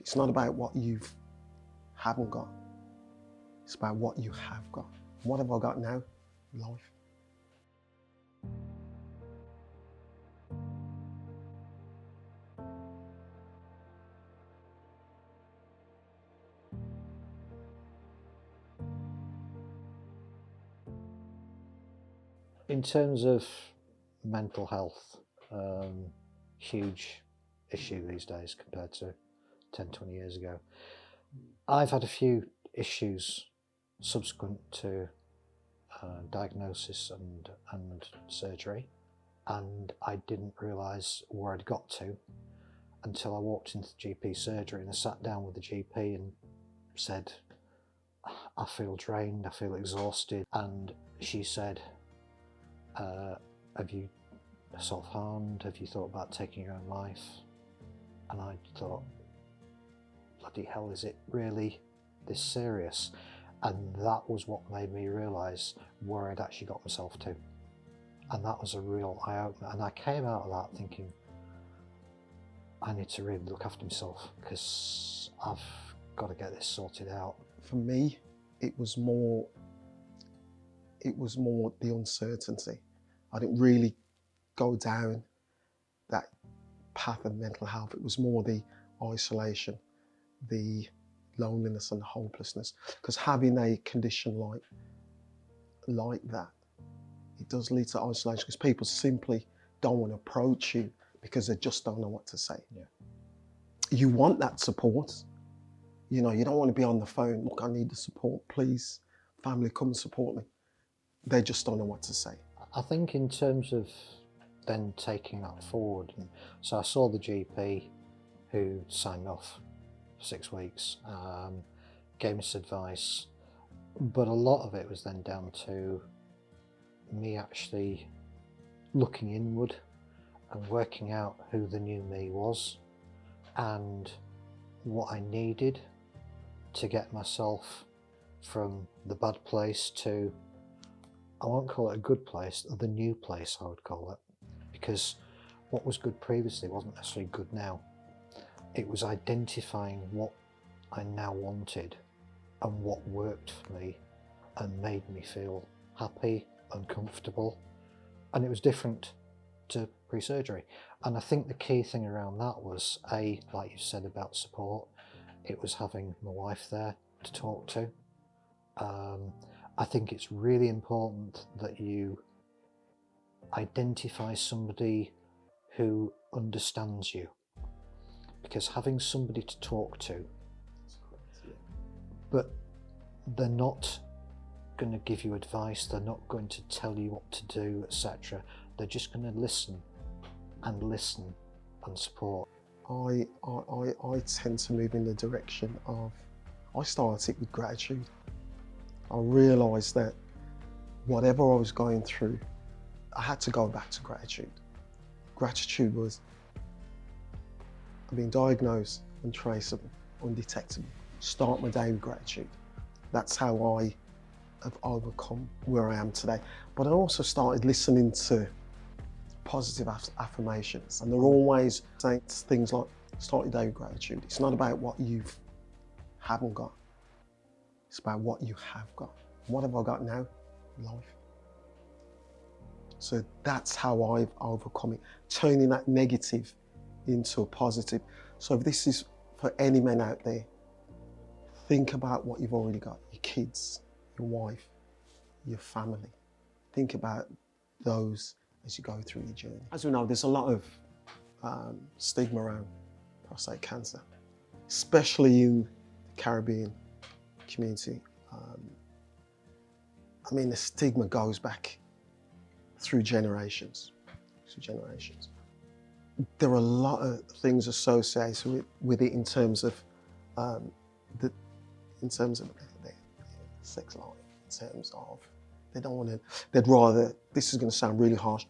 It's not about what you haven't got. It's about what you have got. What have I got now? Life. In terms of mental health, huge issue these days compared to 10, 20 years ago. I've had a few issues subsequent to diagnosis and surgery, and I didn't realise where I'd got to until I walked into GP surgery and I sat down with the GP and said, I feel drained, I feel exhausted, and she said, have you self-harmed? Have you thought about taking your own life? And I thought, bloody hell, is it really this serious? And that was what made me realise where I'd actually got myself to. And that was a real eye-opener. And I came out of that thinking, I need to really look after myself because I've got to get this sorted out. For me, it was more the uncertainty. I didn't really go down that path of mental health. It was more the isolation, the loneliness and the hopelessness. Because having a condition like that, it does lead to isolation because people simply don't want to approach you because they just don't know what to say. Yeah. You want that support. You know, you don't want to be on the phone, look, I need the support, please, family, come and support me. They just don't know what to say. I think in terms of then taking that forward, and so I saw the GP who signed me off for 6 weeks, gave me some advice, but a lot of it was then down to me actually looking inward and working out who the new me was and what I needed to get myself from the bad place to, I won't call it a good place, the new place I would call it, because what was good previously wasn't necessarily good now. It was identifying what I now wanted and what worked for me and made me feel happy and comfortable, and it was different to pre-surgery. And I think the key thing around that was, A, like you said about support, it was having my wife there to talk to. I think it's really important that you identify somebody who understands you, because having somebody to talk to, but they're not going to give you advice, they're not going to tell you what to do, etc. They're just going to listen and support. I tend to move in the direction of, I started with gratitude. I realised that whatever I was going through, I had to go back to gratitude. Gratitude was being diagnosed, untraceable, undetectable. Start my day with gratitude. That's how I have overcome where I am today. But I also started listening to positive affirmations, and they're always saying things like, start your day with gratitude. It's not about what you haven't got. It's about what you have got. What have I got now? Life. So that's how I've overcome it, turning that negative into a positive. So if this is for any men out there, think about what you've already got, your kids, your wife, your family. Think about those as you go through your journey. As we know, there's a lot of stigma around prostate cancer, especially in the Caribbean community. I mean, the stigma goes back through generations. There are a lot of things associated with it in terms of their sex life, in terms of they don't want to. They'd rather. This is going to sound really harsh,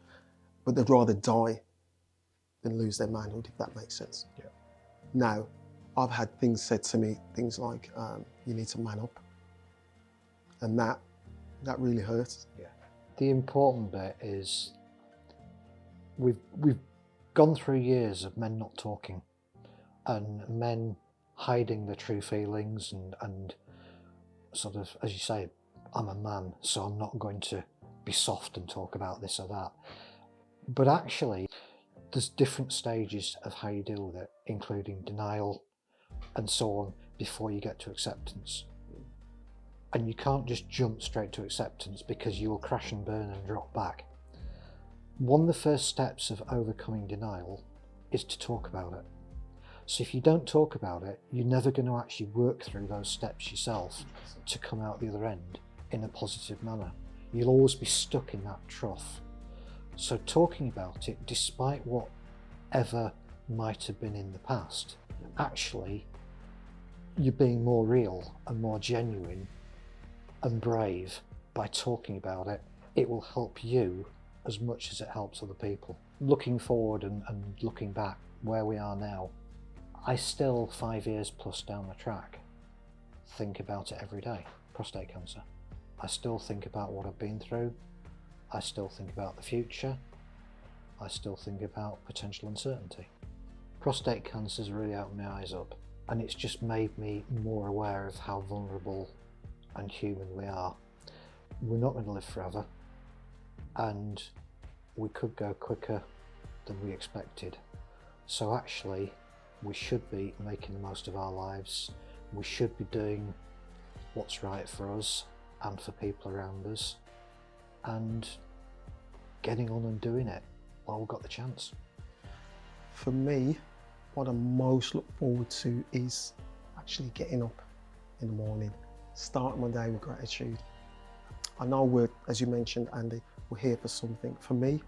but they'd rather die than lose their manhood, if that makes sense. Yeah. Now, I've had things said to me, things like, you need to man up. And that really hurts. Yeah. The important bit is we've gone through years of men not talking and men hiding their true feelings and sort of, as you say, I'm a man, so I'm not going to be soft and talk about this or that. But actually, there's different stages of how you deal with it, including denial and so on, before you get to acceptance. And you can't just jump straight to acceptance, because you will crash and burn and drop back. One of the first steps of overcoming denial is to talk about it. So if you don't talk about it, you're never going to actually work through those steps yourself to come out the other end in a positive manner. You'll always be stuck in that trough. So talking about it, despite whatever might have been in the past, actually you're being more real and more genuine and brave by talking about it. It will help you as much as it helps other people. Looking forward and looking back where we are now, I still, 5 years plus down the track, think about it every day. Prostate cancer. I still think about what I've been through. I still think about the future. I still think about potential uncertainty. Prostate cancer's really opened my eyes up, and it's just made me more aware of how vulnerable and human we are. We're not going to live forever, and we could go quicker than we expected. So actually, we should be making the most of our lives. We should be doing what's right for us and for people around us, and getting on and doing it while we've got the chance. For me, what I most look forward to is actually getting up in the morning, starting my day with gratitude. I know we're, as you mentioned, Andy, we're here for something. For me,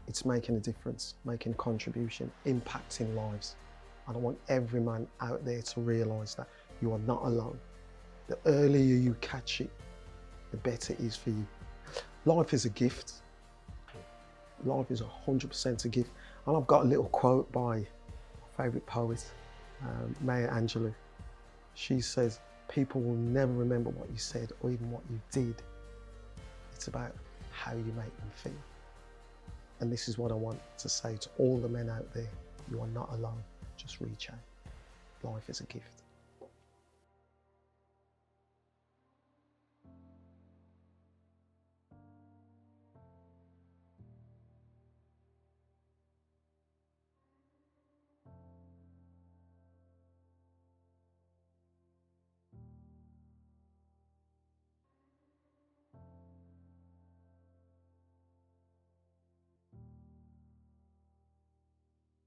it's making a difference, making a contribution, impacting lives. And I want every man out there to realise that you are not alone. The earlier you catch it, the better it is for you. Life is a gift. Life is 100% a gift. And I've got a little quote by my favourite poet, Maya Angelou. She says, people will never remember what you said or even what you did. It's about how you make them feel. And this is what I want to say to all the men out there. You are not alone. Just reach out. Life is a gift.